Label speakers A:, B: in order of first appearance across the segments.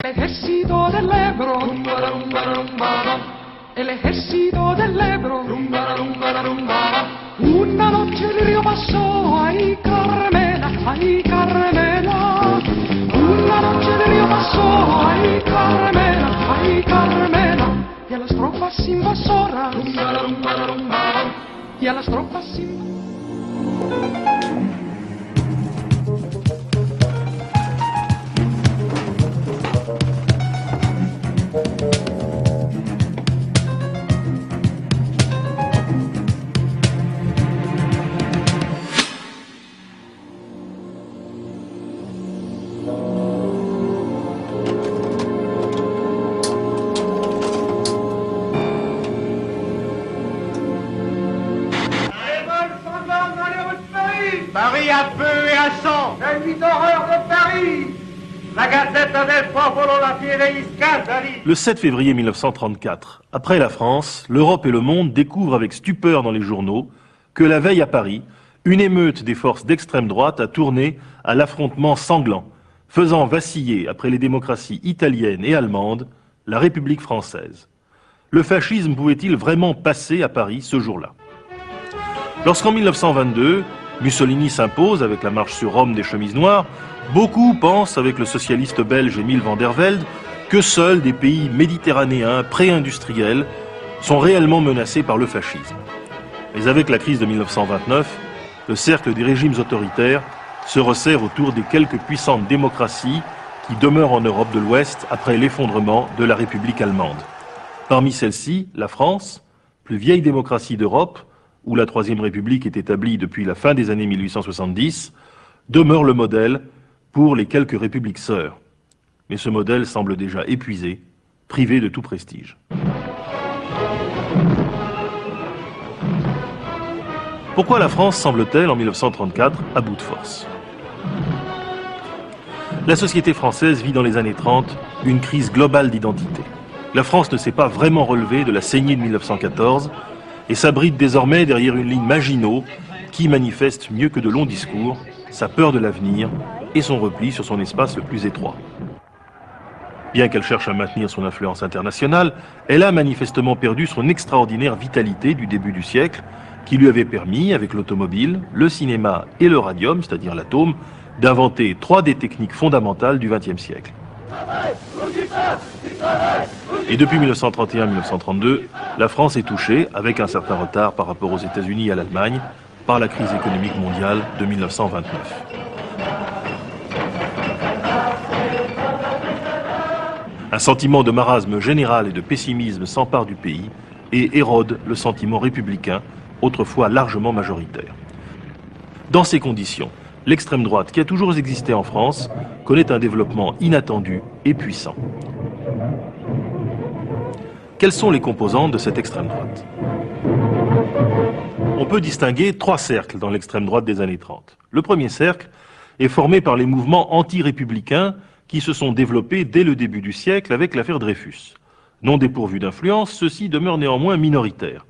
A: L'esercito dell'Ebro, e l'esercito dell'Ebro, una noche il rio passò, ai Carmela, una noche il rio passò, ai Carmela, e alla strofa s'invasora, e alla strofa s'invasora.
B: Paris à feu et à sang, la nuit d'horreur de Paris, la Gazette del Popolo, la Fiera Scandali.
C: Le 7 février 1934, après la France, l'Europe et le monde découvrent avec stupeur dans les journaux que la veille à Paris, une émeute des forces d'extrême droite a tourné à l'affrontement sanglant, faisant vaciller, après les démocraties italiennes et allemandes, la République française. Le fascisme pouvait-il vraiment passer à Paris ce jour-là? Lorsqu'en 1922, Mussolini s'impose avec la marche sur Rome des chemises noires, beaucoup pensent, avec le socialiste belge Émile van der Velde, que seuls des pays méditerranéens pré-industriels sont réellement menacés par le fascisme. Mais avec la crise de 1929, le cercle des régimes autoritaires se resserre autour des quelques puissantes démocraties qui demeurent en Europe de l'Ouest après l'effondrement de la République allemande. Parmi celles-ci, la France, plus vieille démocratie d'Europe, où la Troisième République est établie depuis la fin des années 1870, demeure le modèle pour les quelques républiques sœurs. Mais ce modèle semble déjà épuisé, privé de tout prestige. Pourquoi la France semble-t-elle, en 1934, à bout de force? La société française vit dans les années 30 une crise globale d'identité. La France ne s'est pas vraiment relevée de la saignée de 1914, et s'abrite désormais derrière une ligne Maginot qui manifeste mieux que de longs discours sa peur de l'avenir et son repli sur son espace le plus étroit. Bien qu'elle cherche à maintenir son influence internationale, elle a manifestement perdu son extraordinaire vitalité du début du siècle qui lui avait permis, avec l'automobile, le cinéma et le radium, c'est-à-dire l'atome, d'inventer trois des techniques fondamentales du XXe siècle. Et depuis 1931-1932, la France est touchée, avec un certain retard par rapport aux États-Unis et à l'Allemagne, par la crise économique mondiale de 1929. Un sentiment de marasme général et de pessimisme s'empare du pays et érode le sentiment républicain, autrefois largement majoritaire. Dans ces conditions, l'extrême droite, qui a toujours existé en France, connaît un développement inattendu et puissant. Quelles sont les composantes de cette extrême droite? On peut distinguer trois cercles dans l'extrême droite des années 30. Le premier cercle est formé par les mouvements anti-républicains qui se sont développés dès le début du siècle avec l'affaire Dreyfus. Non dépourvus d'influence, ceux-ci demeurent néanmoins minoritaires.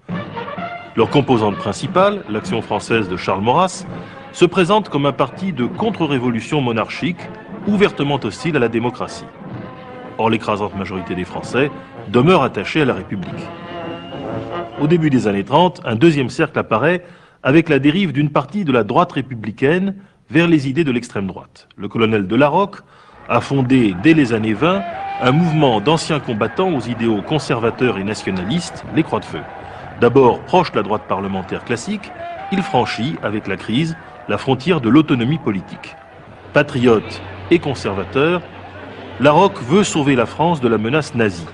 C: Leur composante principale, l'Action française de Charles Maurras, se présente comme un parti de contre-révolution monarchique, ouvertement hostile à la démocratie. Or, l'écrasante majorité des Français demeure attachée à la République. Au début des années 30, un deuxième cercle apparaît avec la dérive d'une partie de la droite républicaine vers les idées de l'extrême droite. Le colonel de Larocque a fondé, dès les années 20, un mouvement d'anciens combattants aux idéaux conservateurs et nationalistes, les Croix de Feu. D'abord proche de la droite parlementaire classique, il franchit, avec la crise, la frontière de l'autonomie politique. Patriote et conservateur, Larocque veut sauver la France de la menace nazie,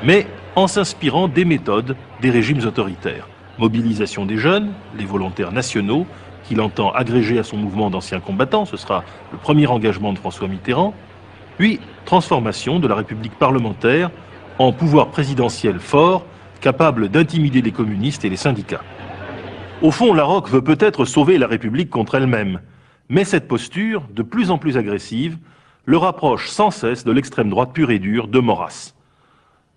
C: mais en s'inspirant des méthodes des régimes autoritaires. Mobilisation des jeunes, les volontaires nationaux, qu'il entend agréger à son mouvement d'anciens combattants, ce sera le premier engagement de François Mitterrand, puis transformation de la République parlementaire en pouvoir présidentiel fort, capable d'intimider les communistes et les syndicats. Au fond, Larocque veut peut-être sauver la République contre elle-même, mais cette posture, de plus en plus agressive, le rapproche sans cesse de l'extrême droite pure et dure de Maurras.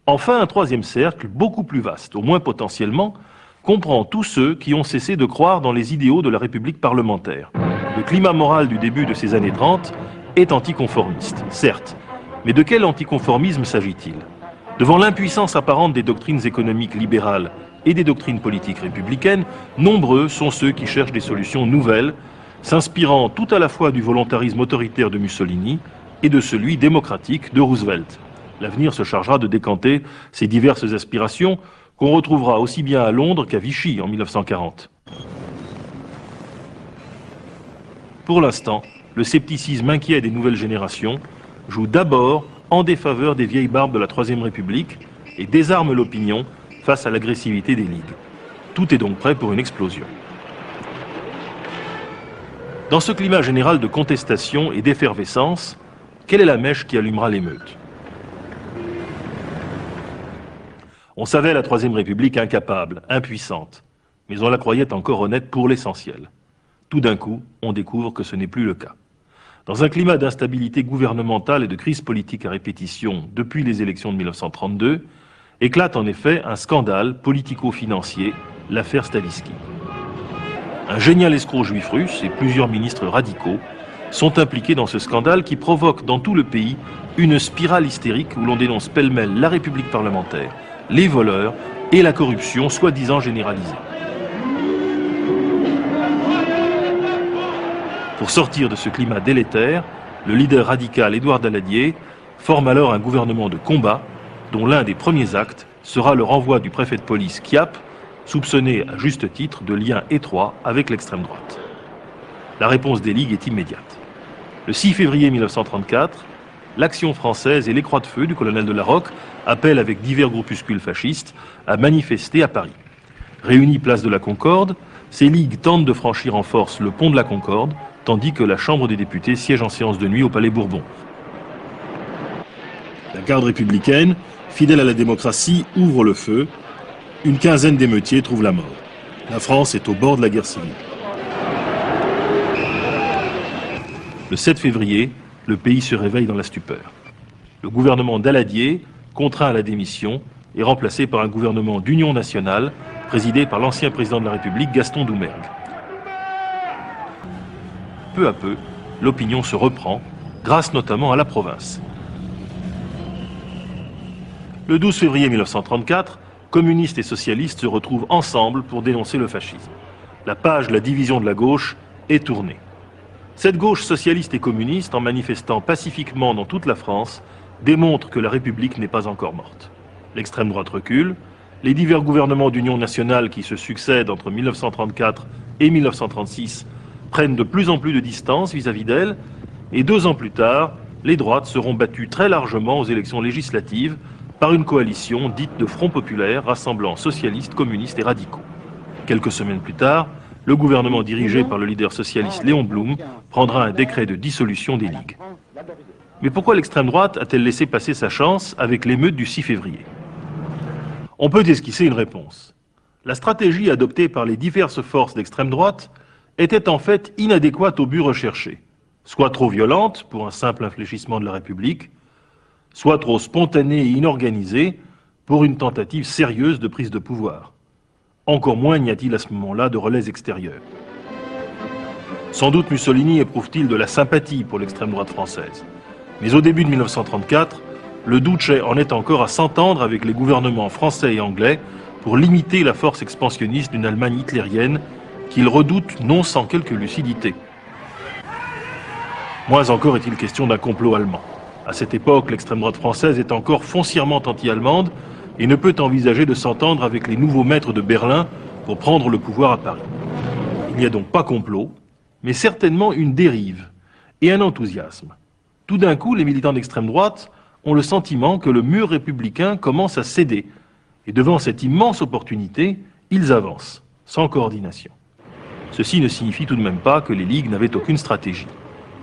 C: Enfin, un troisième cercle, beaucoup plus vaste, au moins potentiellement, comprend tous ceux qui ont cessé de croire dans les idéaux de la République parlementaire. Le climat moral du début de ces années 30 est anticonformiste, certes, Mais de quel anticonformisme s'agit-il? Devant l'impuissance apparente des doctrines économiques libérales et des doctrines politiques républicaines, nombreux sont ceux qui cherchent des solutions nouvelles, s'inspirant tout à la fois du volontarisme autoritaire de Mussolini et de celui démocratique de Roosevelt. L'avenir se chargera de décanter ces diverses aspirations qu'on retrouvera aussi bien à Londres qu'à Vichy en 1940. Pour l'instant, le scepticisme inquiet des nouvelles générations joue d'abord en défaveur des vieilles barbes de la Troisième République et désarme l'opinion face à l'agressivité des ligues. Tout est donc prêt pour une explosion. Dans ce climat général de contestation et d'effervescence, quelle est la mèche qui allumera l'émeute? On savait la Troisième République incapable, impuissante, mais on la croyait encore honnête pour l'essentiel. Tout d'un coup, on découvre que ce n'est plus le cas. Dans un climat d'instabilité gouvernementale et de crise politique à répétition depuis les élections de 1932, éclate en effet un scandale politico-financier, l'affaire Stavisky. Un génial escroc juif russe et plusieurs ministres radicaux sont impliqués dans ce scandale qui provoque dans tout le pays une spirale hystérique où l'on dénonce pêle-mêle la République parlementaire, les voleurs et la corruption soi-disant généralisée. Pour sortir de ce climat délétère, le leader radical Édouard Daladier forme alors un gouvernement de combat dont l'un des premiers actes sera le renvoi du préfet de police Chiappe, soupçonné à juste titre de liens étroits avec l'extrême droite. La réponse des ligues est immédiate. Le 6 février 1934, l'Action française et les Croix de Feu du colonel de Larocque appellent avec divers groupuscules fascistes à manifester à Paris. Réunis place de la Concorde, ces ligues tentent de franchir en force le pont de la Concorde, tandis que la Chambre des députés siège en séance de nuit au Palais Bourbon. La garde républicaine, fidèle à la démocratie, ouvre le feu. Une quinzaine d'émeutiers trouvent la mort. La France est au bord de la guerre civile. Le 7 février, le pays se réveille dans la stupeur. Le gouvernement Daladier, contraint à la démission, est remplacé par un gouvernement d'union nationale, présidé par l'ancien président de la République, Gaston Doumergue. Peu à peu, l'opinion se reprend, grâce notamment à la province. Le 12 février 1934, communistes et socialistes se retrouvent ensemble pour dénoncer le fascisme. La page de la division de la gauche est tournée. Cette gauche socialiste et communiste, en manifestant pacifiquement dans toute la France, démontre que la République n'est pas encore morte. L'extrême droite recule, les divers gouvernements d'union nationale qui se succèdent entre 1934 et 1936 prennent de plus en plus de distance vis-à-vis d'elle, et 2 ans plus tard, les droites seront battues très largement aux élections législatives par une coalition dite de Front populaire rassemblant socialistes, communistes et radicaux. Quelques semaines plus tard, le gouvernement dirigé par le leader socialiste Léon Blum prendra un décret de dissolution des ligues. Mais pourquoi l'extrême droite a-t-elle laissé passer sa chance avec l'émeute du 6 février? On peut esquisser une réponse. La stratégie adoptée par les diverses forces d'extrême droite était en fait inadéquate au but recherché, soit trop violente pour un simple infléchissement de la République, soit trop spontanée et inorganisée pour une tentative sérieuse de prise de pouvoir. Encore moins n'y a-t-il à ce moment-là de relais extérieurs. Sans doute Mussolini éprouve-t-il de la sympathie pour l'extrême droite française. Mais au début de 1934, le Duce en est encore à s'entendre avec les gouvernements français et anglais pour limiter la force expansionniste d'une Allemagne hitlérienne qu'il redoute non sans quelque lucidité. Moins encore est-il question d'un complot allemand. À cette époque, l'extrême droite française est encore foncièrement anti-allemande et ne peut envisager de s'entendre avec les nouveaux maîtres de Berlin pour prendre le pouvoir à Paris. Il n'y a donc pas complot, mais certainement une dérive et un enthousiasme. Tout d'un coup, les militants d'extrême droite ont le sentiment que le mur républicain commence à céder. Et devant cette immense opportunité, ils avancent, sans coordination. Ceci ne signifie tout de même pas que les ligues n'avaient aucune stratégie.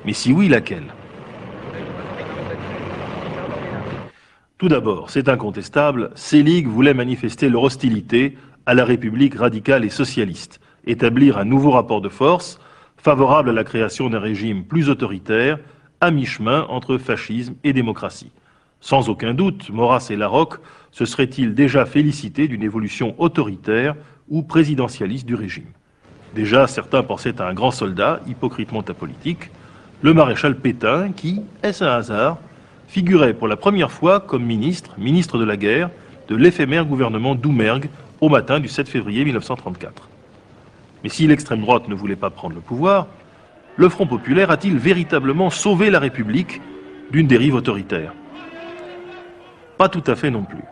C: Mais si oui, laquelle? Tout d'abord, c'est incontestable, ces ligues voulaient manifester leur hostilité à la République radicale et socialiste, établir un nouveau rapport de force favorable à la création d'un régime plus autoritaire, à mi-chemin entre fascisme et démocratie. Sans aucun doute, Maurras et Larocque se seraient-ils déjà félicités d'une évolution autoritaire ou présidentialiste du régime. Déjà, certains pensaient à un grand soldat, hypocritement apolitique, le maréchal Pétain, qui, est-ce un hasard, figurait pour la première fois comme ministre de la guerre, de l'éphémère gouvernement Doumergue au matin du 7 février 1934. Mais si l'extrême droite ne voulait pas prendre le pouvoir, le Front populaire a-t-il véritablement sauvé la République d'une dérive autoritaire? Pas tout à fait non plus.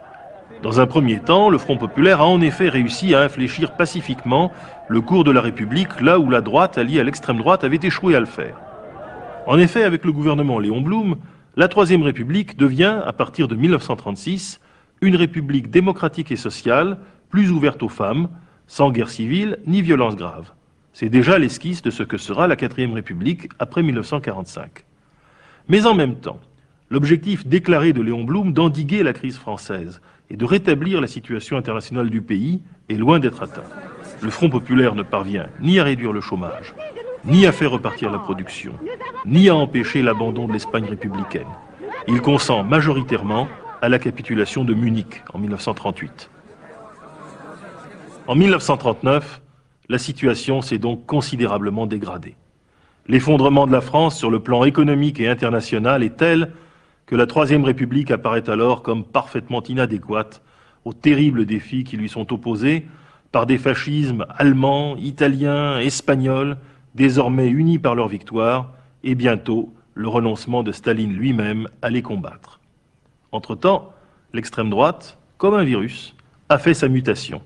C: Dans un premier temps, le Front populaire a en effet réussi à infléchir pacifiquement le cours de la République là où la droite alliée à l'extrême droite avait échoué à le faire. En effet, avec le gouvernement Léon Blum, la Troisième République devient, à partir de 1936, une république démocratique et sociale, plus ouverte aux femmes, sans guerre civile ni violence grave. C'est déjà l'esquisse de ce que sera la Quatrième République après 1945. Mais en même temps, l'objectif déclaré de Léon Blum d'endiguer la crise française et de rétablir la situation internationale du pays est loin d'être atteint. Le Front populaire ne parvient ni à réduire le chômage, ni à faire repartir la production, ni à empêcher l'abandon de l'Espagne républicaine. Il consent majoritairement à la capitulation de Munich en 1938. En 1939, la situation s'est donc considérablement dégradée. L'effondrement de la France sur le plan économique et international est tel que la Troisième République apparaît alors comme parfaitement inadéquate aux terribles défis qui lui sont opposés par des fascismes allemands, italiens, espagnols, désormais unis par leur victoire, et bientôt le renoncement de Staline lui-même à les combattre. Entre-temps, l'extrême droite, comme un virus, a fait sa mutation.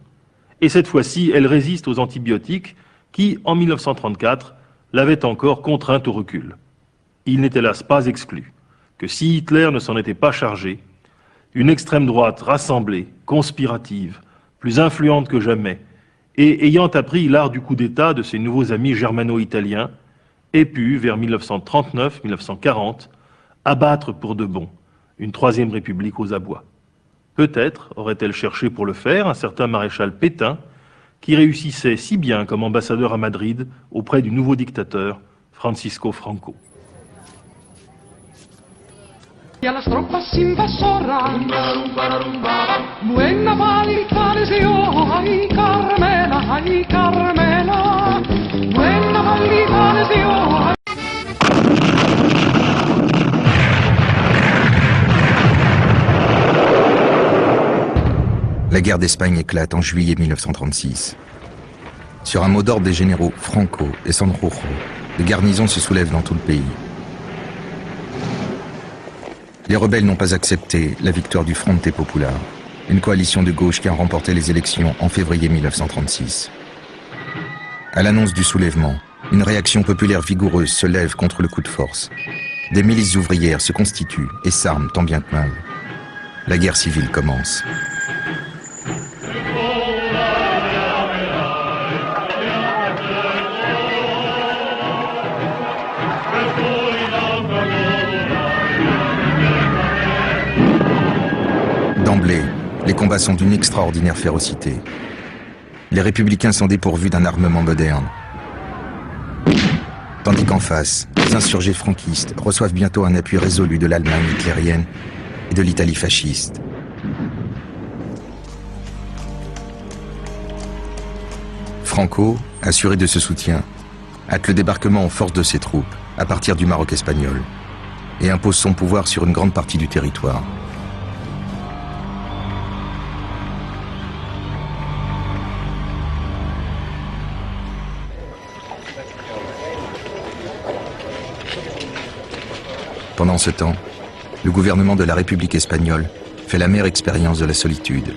C: Et cette fois-ci, elle résiste aux antibiotiques qui, en 1934, l'avaient encore contrainte au recul. Il n'est hélas pas exclu que si Hitler ne s'en était pas chargé, une extrême droite rassemblée, conspirative, plus influente que jamais, et ayant appris l'art du coup d'État de ses nouveaux amis germano-italiens, ait pu, vers 1939-1940, abattre pour de bon une Troisième République aux abois. Peut-être aurait-elle cherché pour le faire un certain maréchal Pétain, qui réussissait si bien comme ambassadeur à Madrid auprès du nouveau dictateur Francisco Franco.
A: E alla stroppa si invasora Buena Vallicanesio ai Carmela Buena Vallicanesio.
D: La guerre d'Espagne éclate en juillet 1936. Sur un mot d'ordre des généraux Franco et Sanjurjo, les garnisons se soulèvent dans tout le pays. Les rebelles n'ont pas accepté la victoire du Frente Popular, une coalition de gauche qui a remporté les élections en février 1936. À l'annonce du soulèvement, une réaction populaire vigoureuse se lève contre le coup de force. Des milices ouvrières se constituent et s'arment tant bien que mal. La guerre civile commence. D'emblée, les combats sont d'une extraordinaire férocité. Les républicains sont dépourvus d'un armement moderne. Tandis qu'en face, les insurgés franquistes reçoivent bientôt un appui résolu de l'Allemagne hitlérienne et de l'Italie fasciste. Franco, assuré de ce soutien, hâte le débarquement en force de ses troupes à partir du Maroc espagnol et impose son pouvoir sur une grande partie du territoire. Pendant ce temps, le gouvernement de la République espagnole fait l'amère expérience de la solitude.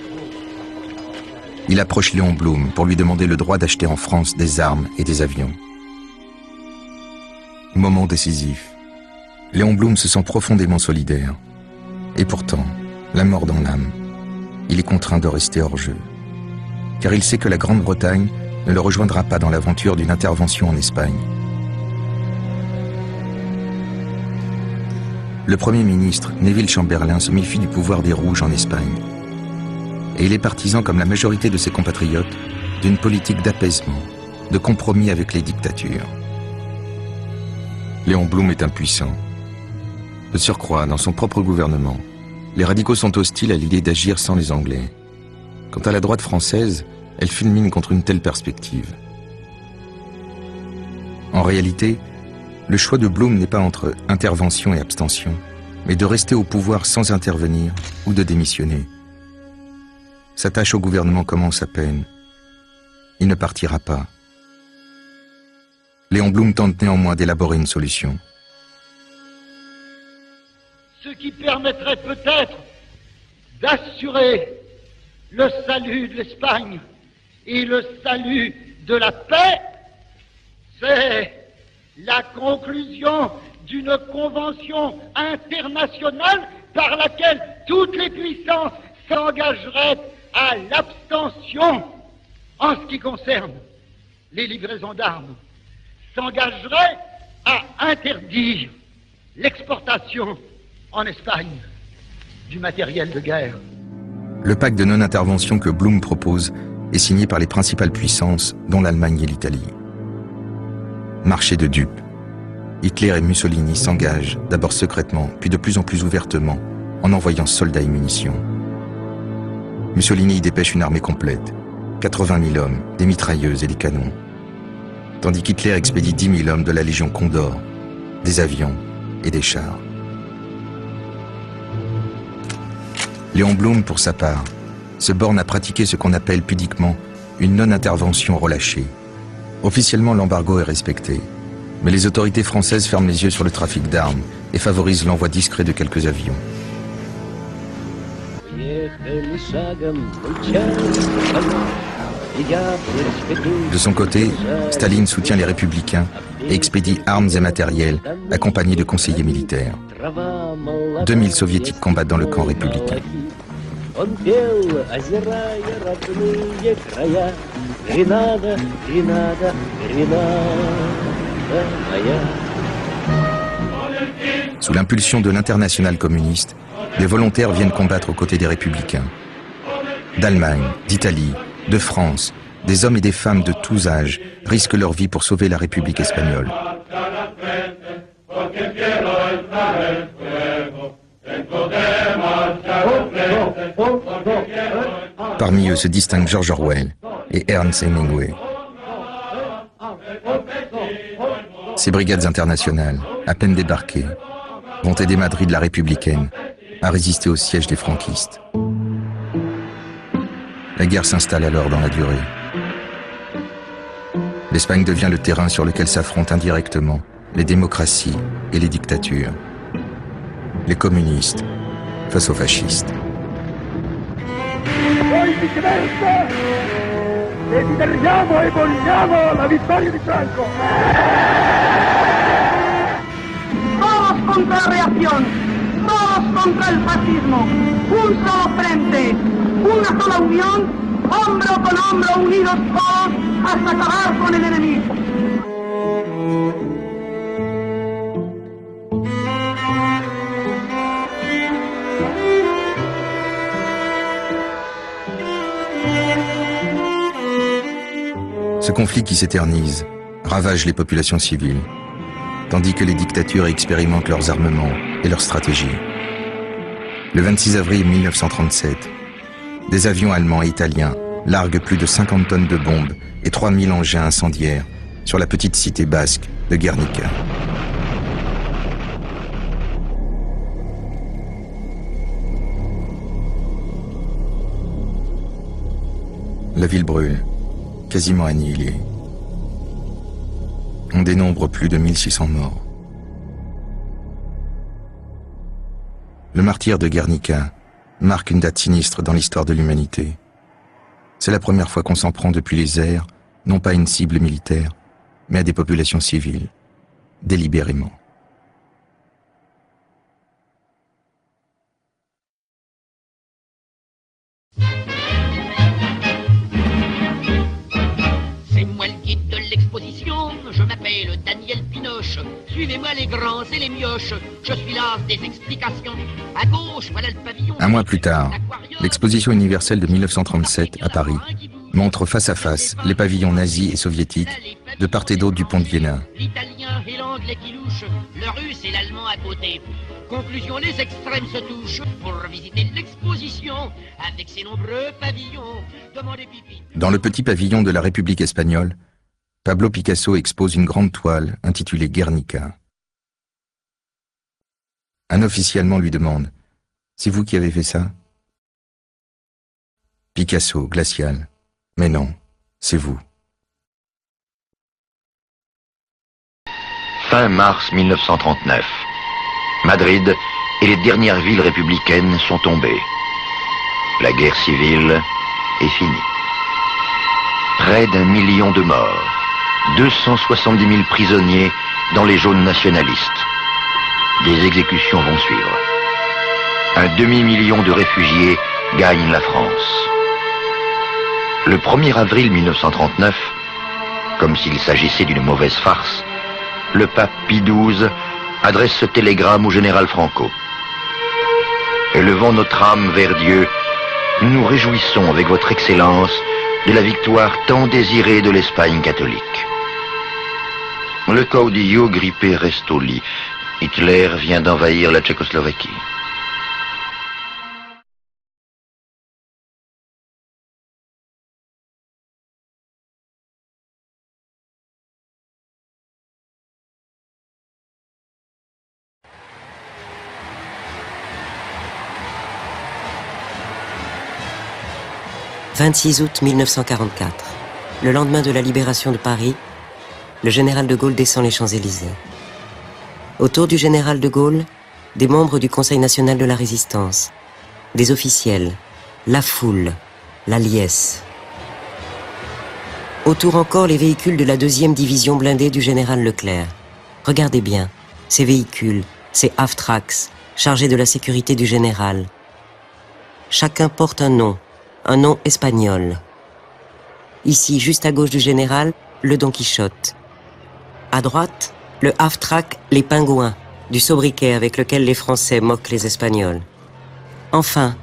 D: Il approche Léon Blum pour lui demander le droit d'acheter en France des armes et des avions. Moment décisif. Léon Blum se sent profondément solidaire. Et pourtant, la mort dans l'âme, il est contraint de rester hors jeu. Car il sait que la Grande-Bretagne ne le rejoindra pas dans l'aventure d'une intervention en Espagne. Le Premier ministre, Neville Chamberlain, se méfie du pouvoir des Rouges en Espagne. Et il est partisan, comme la majorité de ses compatriotes, d'une politique d'apaisement, de compromis avec les dictatures. Léon Blum est impuissant. De surcroît, dans son propre gouvernement, les radicaux sont hostiles à l'idée d'agir sans les Anglais. Quant à la droite française, elle fulmine contre une telle perspective. En réalité, le choix de Blum n'est pas entre intervention et abstention, mais de rester au pouvoir sans intervenir ou de démissionner. Sa tâche au gouvernement commence à peine. Il ne partira pas. Léon Blum tente néanmoins d'élaborer une solution.
E: Ce qui permettrait peut-être d'assurer le salut de l'Espagne et le salut de la paix, c'est la conclusion d'une convention internationale par laquelle toutes les puissances s'engageraient à l'abstention en ce qui concerne les livraisons d'armes, s'engageraient à interdire l'exportation en Espagne du matériel de guerre.
D: Le pacte de non-intervention que Blum propose est signé par les principales puissances, dont l'Allemagne et l'Italie. Marché de dupes. Hitler et Mussolini s'engagent, d'abord secrètement, puis de plus en plus ouvertement, en envoyant soldats et munitions. Mussolini y dépêche une armée complète, 80 000 hommes, des mitrailleuses et des canons, tandis qu'Hitler expédie 10 000 hommes de la Légion Condor, des avions et des chars. Léon Blum, pour sa part, se borne à pratiquer ce qu'on appelle pudiquement une non-intervention relâchée. Officiellement, l'embargo est respecté, mais les autorités françaises ferment les yeux sur le trafic d'armes et favorisent l'envoi discret de quelques avions. De son côté, Staline soutient les républicains et expédie armes et matériel accompagnés de conseillers militaires. 2000 soviétiques combattent dans le camp républicain. Sous l'impulsion de l'internationale communiste, les volontaires viennent combattre aux côtés des républicains. D'Allemagne, d'Italie, de France, des hommes et des femmes de tous âges risquent leur vie pour sauver la République espagnole. Parmi eux se distinguent George Orwell et Ernest Hemingway. Ces brigades internationales, à peine débarquées, vont aider Madrid la républicaine à résister au siège des franquistes. La guerre s'installe alors dans la durée. L'Espagne devient le terrain sur lequel s'affrontent indirectement les démocraties et les dictatures. Les communistes face aux fascistes.
F: Todos contra la reacción, todos contra el fascismo, un solo frente, una sola unión, hombro con hombro unidos todos hasta acabar con el enemigo.
D: Ce conflit qui s'éternise ravage les populations civiles, tandis que les dictatures expérimentent leurs armements et leurs stratégies. Le 26 avril 1937, des avions allemands et italiens larguent plus de 50 tonnes de bombes et 3000 engins incendiaires sur la petite cité basque de Guernica. La ville brûle, quasiment annihilée. On dénombre plus de 1600 morts. Le martyre de Guernica marque une date sinistre dans l'histoire de l'humanité. C'est la première fois qu'on s'en prend depuis les airs, non pas à une cible militaire, mais à des populations civiles, délibérément.
G: C'est moi le guide de l'exposition, je m'appelle Daniel Pinoche. Suivez-moi les grands et les mioches, je suis l'as des explications. À gauche, voilà le pavillon.
D: Un mois plus tard, l'exposition universelle de 1937 à Paris montre face à face les pavillons nazis et soviétiques de part et d'autre du pont de Iéna.
G: L'italien et l'anglais qui louche, le russe et l'allemand à côté. Conclusion, les extrêmes se touchent pour visiter l'exposition avec ses nombreux pavillons. Demandez pipi.
D: Dans le petit pavillon de la République espagnole, Pablo Picasso expose une grande toile intitulée Guernica. Un officier allemand lui demande « C'est vous qui avez fait ça ?» Picasso, glacial. « Mais non, c'est vous. »
H: Fin mars 1939. Madrid et les dernières villes républicaines sont tombées. La guerre civile est finie. Près d'1 million de morts, 270 000 prisonniers dans les zones nationalistes. Des exécutions vont suivre. 1,5 million de réfugiés gagnent la France. Le 1er avril 1939, comme s'il s'agissait d'une mauvaise farce, le pape Pie XII adresse ce télégramme au général Franco. Élevons notre âme vers Dieu, nous nous réjouissons avec votre Excellence de la victoire tant désirée de l'Espagne catholique. Le caudillo grippé reste au lit. Hitler vient d'envahir la Tchécoslovaquie.
I: « 26 août 1944. Le lendemain de la libération de Paris, le général de Gaulle descend les Champs-Élysées. Autour du général de Gaulle, des membres du Conseil national de la résistance, des officiels, la foule, la liesse. Autour encore les véhicules de la 2e division blindée du général Leclerc. Regardez bien, ces véhicules, ces half-tracks, chargés de la sécurité du général. Chacun porte un nom espagnol. Ici, juste à gauche du général, le Don Quichotte. À droite, le half-track Les Pingouins, du sobriquet avec lequel les Français moquent les Espagnols. Enfin,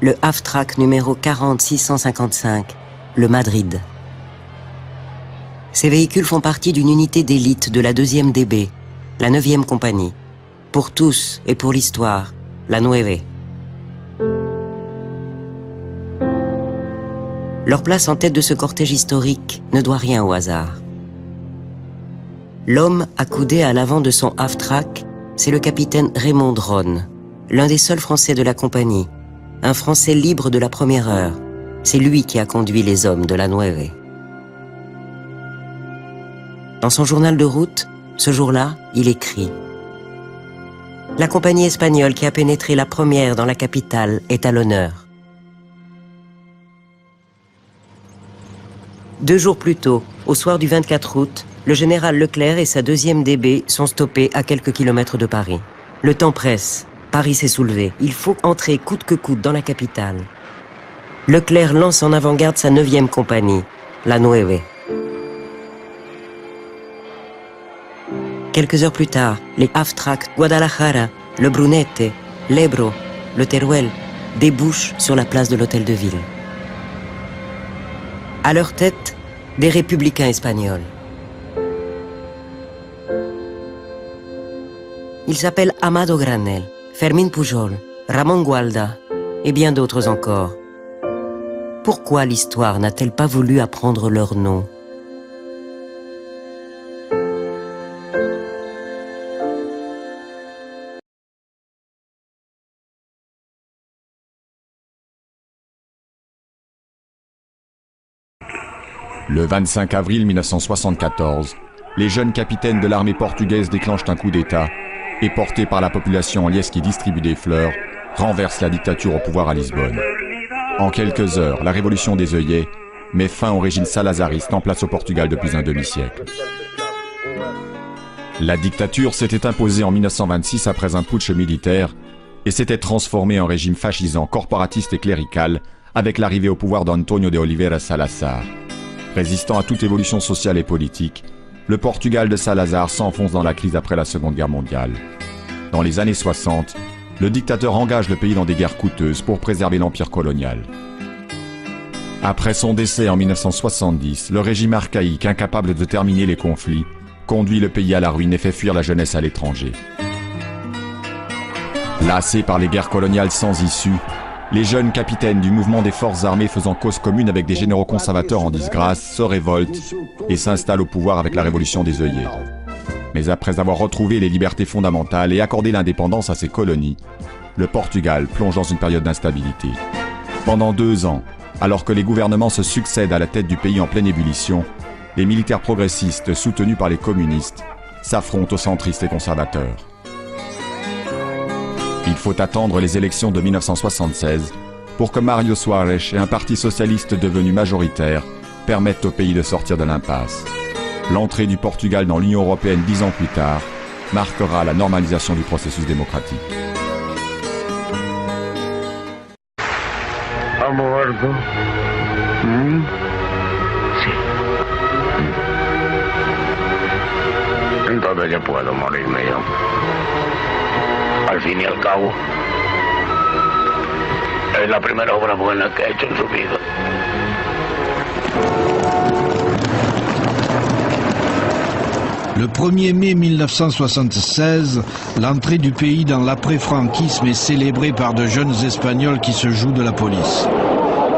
I: le half-track numéro 40655, le Madrid. Ces véhicules font partie d'une unité d'élite de la 2e DB, la 9e compagnie. Pour tous et pour l'histoire, la Nueve. Leur place en tête de ce cortège historique ne doit rien au hasard. L'homme accoudé à l'avant de son half-track, c'est le capitaine Raymond Dronne, l'un des seuls Français de la compagnie, un Français libre de la première heure. C'est lui qui a conduit les hommes de la Nueve. Dans son journal de route, ce jour-là, il écrit « La compagnie espagnole qui a pénétré la première dans la capitale est à l'honneur. » 2 jours plus tôt, au soir du 24 août, le général Leclerc et sa 2e DB sont stoppés à quelques kilomètres de Paris. Le temps presse. Paris s'est soulevé. Il faut entrer coûte que coûte dans la capitale. Leclerc lance en avant-garde sa 9e compagnie, la Nueve. Quelques heures plus tard, les half-tracks Guadalajara, le Brunete, l'Ebro, le Teruel débouchent sur la place de l'Hôtel de Ville. À leur tête, des républicains espagnols. Ils s'appellent Amado Granell, Fermín Pujol, Ramón Gualda et bien d'autres encore. Pourquoi l'histoire n'a-t-elle pas voulu apprendre leurs noms ?
J: Le 25 avril 1974, les jeunes capitaines de l'armée portugaise déclenchent un coup d'État et, portés par la population en liesse qui distribue des fleurs, renversent la dictature au pouvoir à Lisbonne. En quelques heures, la révolution des œillets met fin au régime salazariste en place au Portugal depuis un demi-siècle. La dictature s'était imposée en 1926 après un putsch militaire et s'était transformée en régime fascisant, corporatiste et clérical avec l'arrivée au pouvoir d'António de Oliveira Salazar. Résistant à toute évolution sociale et politique, le Portugal de Salazar s'enfonce dans la crise après la Seconde Guerre mondiale. Dans les années 60, le dictateur engage le pays dans des guerres coûteuses pour préserver l'empire colonial. Après son décès en 1970, le régime archaïque, incapable de terminer les conflits, conduit le pays à la ruine et fait fuir la jeunesse à l'étranger. Lassés par les guerres coloniales sans issue, les jeunes capitaines du mouvement des forces armées faisant cause commune avec des généraux conservateurs en disgrâce se révoltent et s'installent au pouvoir avec la révolution des œillets. Mais après avoir retrouvé les libertés fondamentales et accordé l'indépendance à ses colonies, le Portugal plonge dans une période d'instabilité. Pendant 2 ans, alors que les gouvernements se succèdent à la tête du pays en pleine ébullition, les militaires progressistes soutenus par les communistes s'affrontent aux centristes et conservateurs. Il faut attendre les élections de 1976 pour que Mário Soares et un parti socialiste devenu majoritaire permettent au pays de sortir de l'impasse. L'entrée du Portugal dans l'Union européenne 10 ans plus tard marquera la normalisation du processus démocratique.
K: ¿Ha muerto? Sí. Entonces ya puedo morirme yo. Al fin y al cabo, es la primera obra buena que ha hecho en su vida.
L: Le 1er mai 1976, l'entrée du pays dans l'après-franquisme est célébrée par de jeunes Espagnols qui se jouent de la police.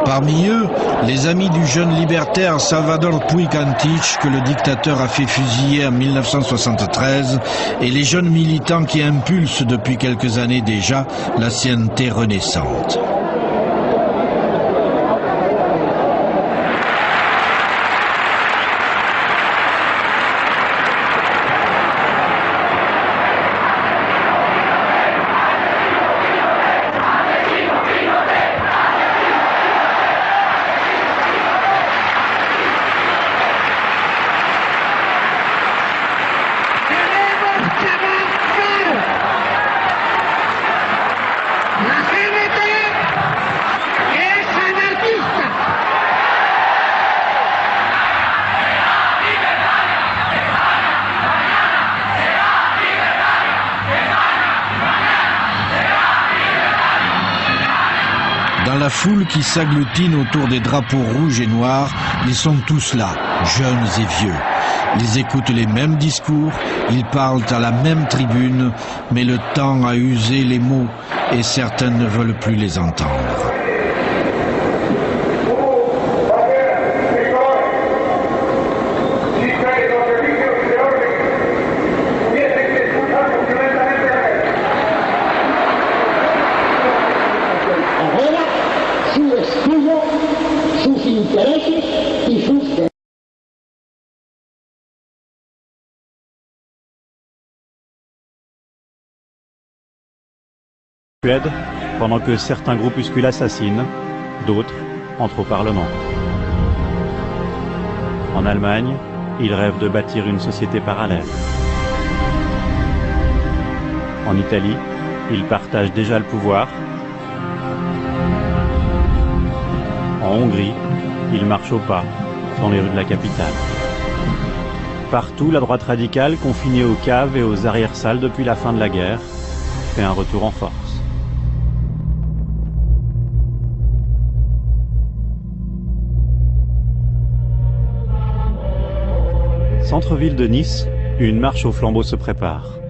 L: Parmi eux, les amis du jeune libertaire Salvador Puig Antich, que le dictateur a fait fusiller en 1973, et les jeunes militants qui impulsent depuis quelques années déjà la CNT renaissante. Dans la foule qui s'agglutine autour des drapeaux rouges et noirs, ils sont tous là, jeunes et vieux. Ils écoutent les mêmes discours, ils parlent à la même tribune, mais le temps a usé les mots et certains ne veulent plus les entendre.
M: Suède, pendant que certains groupuscules assassinent, d'autres entrent au Parlement. En Allemagne, ils rêvent de bâtir une société parallèle. En Italie, ils partagent déjà le pouvoir. En Hongrie, ils marchent au pas dans les rues de la capitale. Partout, la droite radicale, confinée aux caves et aux arrière-salles depuis la fin de la guerre, fait un retour en force. Centre-ville de Nice, une marche au flambeau se prépare.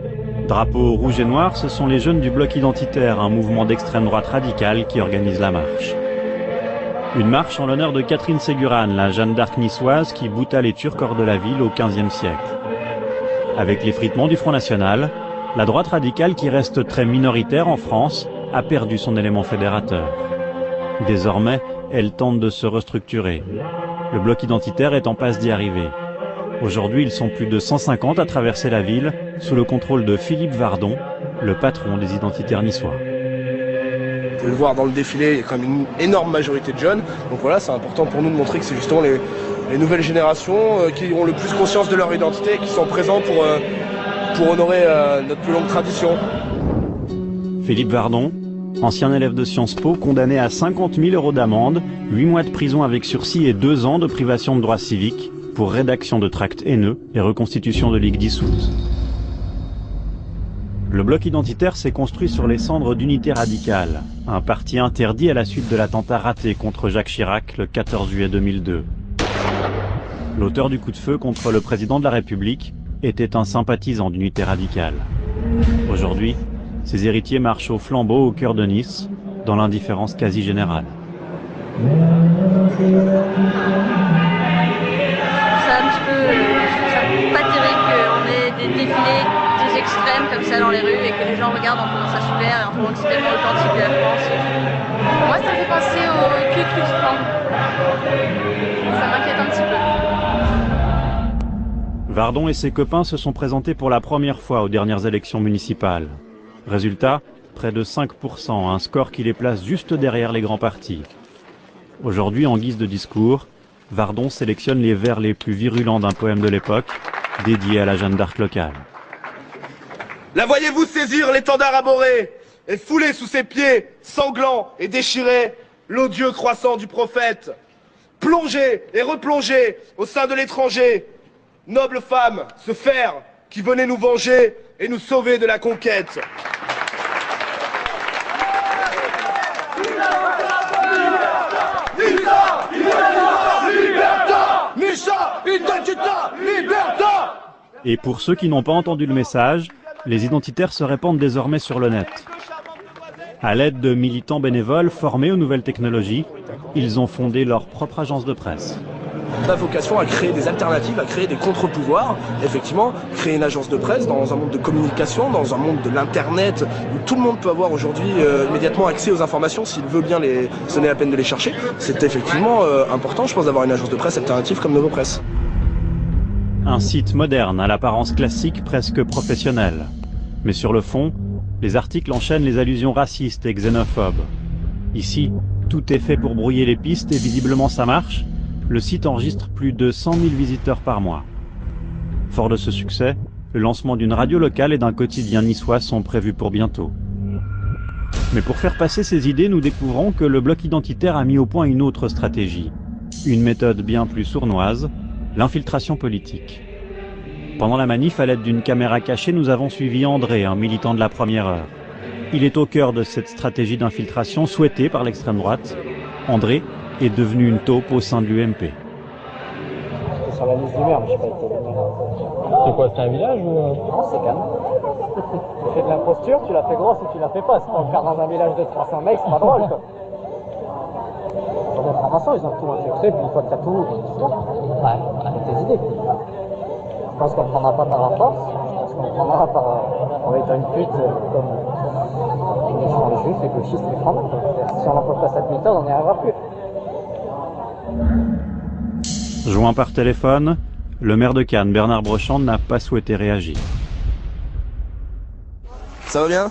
M: Drapeau rouge et noir, ce sont les jeunes du bloc identitaire, un mouvement d'extrême droite radicale qui organise la marche. Une marche en l'honneur de Catherine Ségurane, la Jeanne d'Arc niçoise qui bouta les Turcs hors de la ville au XVe siècle. Avec l'effritement du Front National, la droite radicale, qui reste très minoritaire en France, a perdu son élément fédérateur. Désormais, elle tente de se restructurer. Le bloc identitaire est en passe d'y arriver. Aujourd'hui, ils sont plus de 150 à traverser la ville, sous le contrôle de Philippe Vardon, le patron des identitaires niçois.
N: Vous pouvez le voir dans le défilé, il y a quand même une énorme majorité de jeunes. Donc voilà, c'est important pour nous de montrer que c'est justement les nouvelles générations qui ont le plus conscience de leur identité et qui sont présents pour honorer notre plus longue tradition.
M: Philippe Vardon, ancien élève de Sciences Po, condamné à 50 000 € d'amende, 8 mois de prison avec sursis et 2 ans de privation de droits civiques pour rédaction de tracts haineux et reconstitution de ligues dissoutes. Le bloc identitaire s'est construit sur les cendres d'Unité radicale, un parti interdit à la suite de l'attentat raté contre Jacques Chirac le 14 juillet 2002. L'auteur du coup de feu contre le président de la République était un sympathisant d'Unité radicale. Aujourd'hui, ses héritiers marchent au flambeau au cœur de Nice, dans l'indifférence quasi générale.
O: C'est un petit peu pas terrible qu'on ait des défilé des extrêmes comme ça dans les rues et que les gens regardent en faisant ça sous l'air et en trouvant que c'est tellement authentique de la France. Moi, ça me fait penser au Ku Klux Klan. Ça m'inquiète un petit peu.
M: Vardon et ses copains se sont présentés pour la première fois aux dernières élections municipales. Résultat, près de 5%, un score qui les place juste derrière les grands partis. Aujourd'hui, en guise de discours, Vardon sélectionne les vers les plus virulents d'un poème de l'époque, dédié à la Jeanne d'Arc locale.
N: La voyez-vous saisir l'étendard aboré et fouler sous ses pieds, sanglant et déchiré, l'odieux croissant du prophète. Plonger et replonger au sein de l'étranger, noble femme, ce fer qui venait nous venger et nous sauver de la conquête.
M: Et pour ceux qui n'ont pas entendu le message, les identitaires se répandent désormais sur le net. À l'aide de militants bénévoles formés aux nouvelles technologies, ils ont fondé leur propre agence de presse.
N: On a vocation à créer des alternatives, à créer des contre-pouvoirs, effectivement, créer une agence de presse dans un monde de communication, dans un monde de l'internet, où tout le monde peut avoir aujourd'hui immédiatement accès aux informations s'il veut bien se donner la peine de les chercher. C'est effectivement important, je pense, d'avoir une agence de presse alternative comme Novo Presse.
M: Un site moderne à l'apparence classique presque professionnelle. Mais sur le fond, les articles enchaînent les allusions racistes et xénophobes. Ici, tout est fait pour brouiller les pistes et visiblement ça marche. Le site enregistre plus de 100 000 visiteurs par mois. Fort de ce succès, le lancement d'une radio locale et d'un quotidien niçois sont prévus pour bientôt. Mais pour faire passer ces idées, nous découvrons que le bloc identitaire a mis au point une autre stratégie. Une méthode bien plus sournoise, l'infiltration politique. Pendant la manif, à l'aide d'une caméra cachée, nous avons suivi André, un militant de la première heure. Il est au cœur de cette stratégie d'infiltration souhaitée par l'extrême droite. André est devenu une taupe au sein de l'UMP.
P: Sur la liste du maire, mais je sais pas été élu. C'est quoi, c'est un village ou... Non, c'est Cannes. Tu fais de l'imposture, tu la fais grosse et tu la fais pas. C'est pas le faire dans un village de 300 mecs, c'est pas drôle, quoi. Sur des francs-maçons, ils ont tout infiltré, puis une fois que t'as tout, ouais, avec tes idées. Je pense qu'on ne prendra pas par la force, je pense qu'on prendra par en étant une pute comme les juifs, les gauchistes, les francs. Si on n'emploie pas cette méthode, on n'y arrivera plus.
M: Joint par téléphone, le maire de Cannes, Bernard Brochand, n'a pas souhaité réagir.
N: Ça va bien?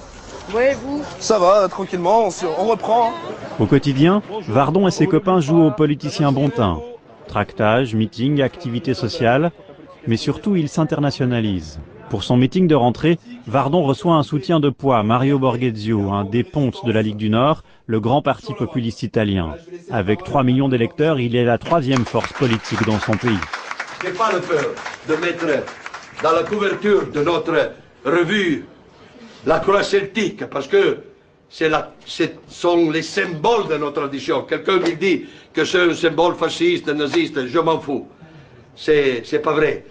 O: Ouais, vous?
N: Ça va, tranquillement, on reprend.
M: Au quotidien, Vardon et ses copains jouent aux politiciens bon teint. Tractage, meeting, activités sociales, mais surtout ils s'internationalisent. Pour son meeting de rentrée, Vardon reçoit un soutien de poids, Mario Borghezio, un des pontes de la Ligue du Nord, le grand parti populiste italien. Avec 3 millions d'électeurs, il est la 3e force politique dans son pays.
Q: Je n'ai pas le peur de mettre dans la couverture de notre revue la croix celtique, parce que ce sont les symboles de notre tradition. Quelqu'un me dit que c'est un symbole fasciste, naziste, je m'en fous. C'est pas vrai.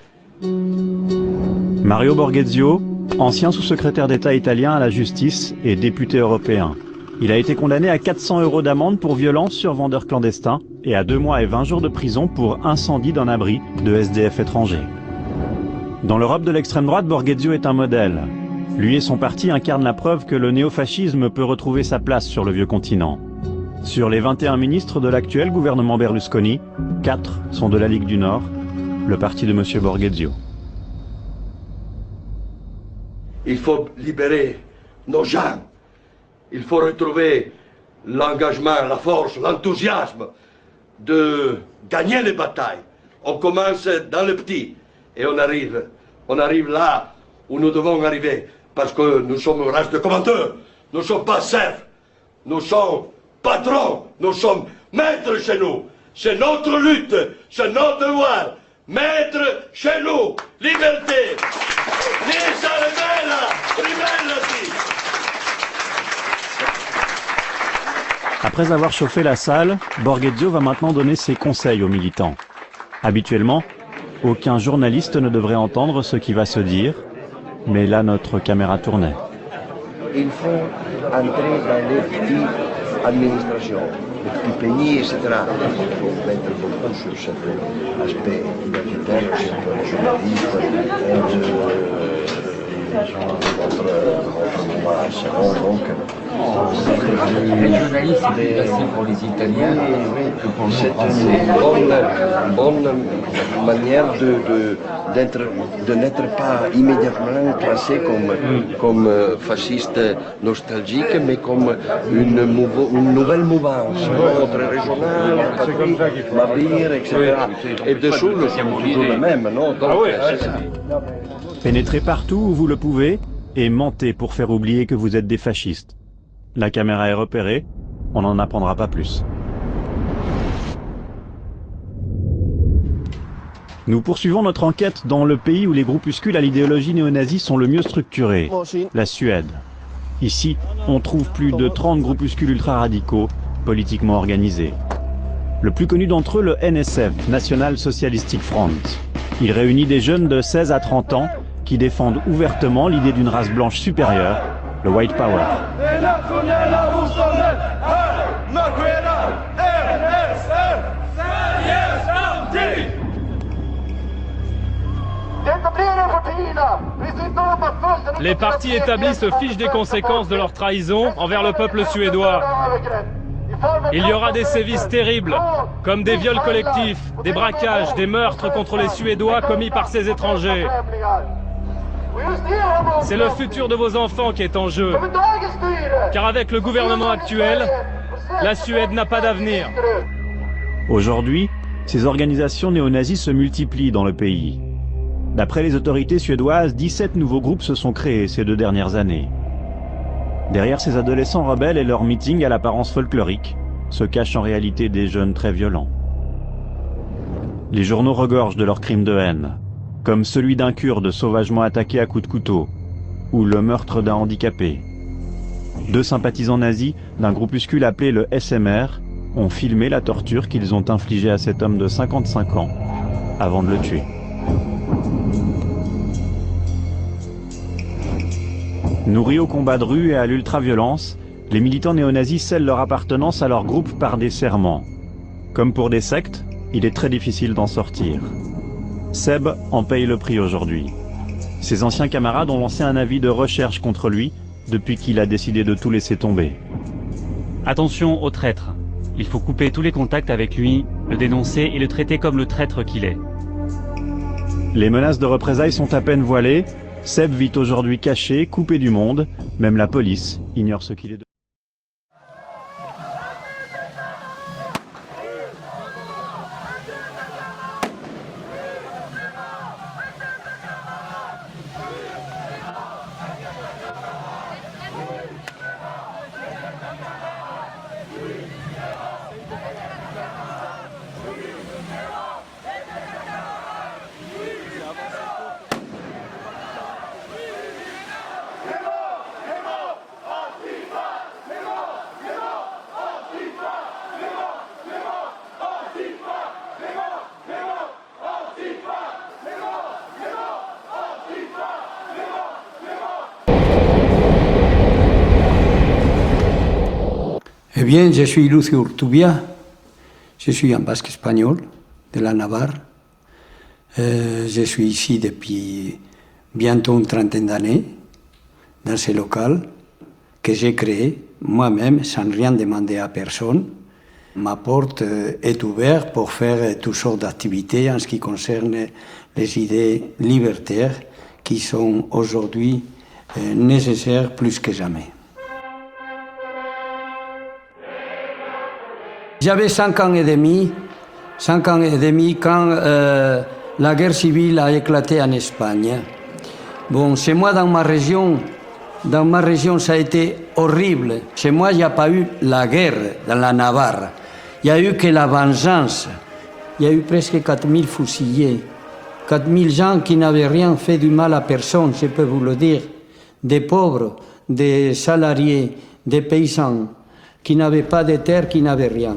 M: Mario Borghezio, ancien sous-secrétaire d'État italien à la justice et député européen. Il a été condamné à 400 € d'amende pour violence sur vendeur clandestin et à 2 mois et 20 jours de prison pour incendie d'un abri de SDF étrangers. Dans l'Europe de l'extrême droite, Borghezio est un modèle. Lui et son parti incarnent la preuve que le néofascisme peut retrouver sa place sur le vieux continent. Sur les 21 ministres de l'actuel gouvernement Berlusconi, 4 sont de la Ligue du Nord, le parti de M. Borghezio.
Q: Il faut libérer nos gens. Il faut retrouver l'engagement, la force, l'enthousiasme de gagner les batailles. On commence dans le petit et on arrive là où nous devons arriver. Parce que nous sommes une race de commandeurs. Nous ne sommes pas serfs. Nous sommes patrons. Nous sommes maîtres chez nous. C'est notre lutte. C'est notre devoir. Maître chez nous. Liberté. Nisa rebella. Ribellati.
M: Après avoir chauffé la salle, Borghezio va maintenant donner ses conseils aux militants. Habituellement, aucun journaliste ne devrait entendre ce qui va se dire, mais là notre caméra tournait.
R: Il faut entrer dans les petits
Q: administration du pays, etc. Il faut mettre beaucoup sur cet aspect identitaire, cet régionalisme,
R: Le régionalisme est plus facile pour les Italiens que pour nous.
Q: C'est une bonne manière de n'être pas immédiatement classé comme fasciste nostalgique, mais comme une nouvelle mouvance, notre régional, Mabir, etc. Et dessous, c'est toujours le même, non? Donc, c'est ça.
M: Pénétrez partout où vous le pouvez et mentez pour faire oublier que vous êtes des fascistes. La caméra est repérée, on n'en apprendra pas plus. Nous poursuivons notre enquête dans le pays où les groupuscules à l'idéologie néo-nazie sont le mieux structurés, la Suède. Ici, on trouve plus de 30 groupuscules ultra-radicaux, politiquement organisés. Le plus connu d'entre eux, le NSF, National Socialistic Front. Il réunit des jeunes de 16 à 30 ans qui défendent ouvertement l'idée d'une race blanche supérieure, le White Power.
S: Les partis établis se fichent des conséquences de leur trahison envers le peuple suédois. Il y aura des sévices terribles, comme des viols collectifs, des braquages, des meurtres contre les Suédois commis par ces étrangers. C'est le futur de vos enfants qui est en jeu, car avec le gouvernement actuel, la Suède n'a pas d'avenir.
M: Aujourd'hui, ces organisations néo-nazies se multiplient dans le pays. D'après les autorités suédoises, 17 nouveaux groupes se sont créés ces 2 dernières années. Derrière ces adolescents rebelles et leurs meetings à l'apparence folklorique, se cachent en réalité des jeunes très violents. Les journaux regorgent de leurs crimes de haine, comme celui d'un Kurde sauvagement attaqué à coups de couteau, ou le meurtre d'un handicapé. 2 sympathisants nazis d'un groupuscule appelé le SMR ont filmé la torture qu'ils ont infligée à cet homme de 55 ans avant de le tuer. Nourris au combat de rue et à l'ultraviolence, les militants néo-nazis scellent leur appartenance à leur groupe par des serments. Comme pour des sectes, il est très difficile d'en sortir. Seb en paye le prix aujourd'hui. Ses anciens camarades ont lancé un avis de recherche contre lui depuis qu'il a décidé de tout laisser tomber.
T: Attention au traître. Il faut couper tous les contacts avec lui, le dénoncer et le traiter comme le traître qu'il est.
M: Les menaces de représailles sont à peine voilées. Seb vit aujourd'hui caché, coupé du monde. Même la police ignore ce qu'il est devenu.
U: Eh bien, je suis Lucio Urtubia, je suis un basque espagnol de la Navarre. Je suis ici depuis bientôt une trentaine d'années, dans ce local que j'ai créé moi-même sans rien demander à personne. Ma porte est ouverte pour faire toutes sortes d'activités en ce qui concerne les idées libertaires qui sont aujourd'hui nécessaires plus que jamais. J'avais 5 ans et demi quand la guerre civile a éclaté en Espagne. Bon, chez moi, dans ma région, ça a été horrible. Chez moi, il n'y a pas eu la guerre dans la Navarre. Il n'y a eu que la vengeance. Il y a eu presque 4000 fusillés. 4000 gens qui n'avaient rien fait du mal à personne, je peux vous le dire. Des pauvres, des salariés, des paysans, qui n'avaient pas de terre, qui n'avaient rien.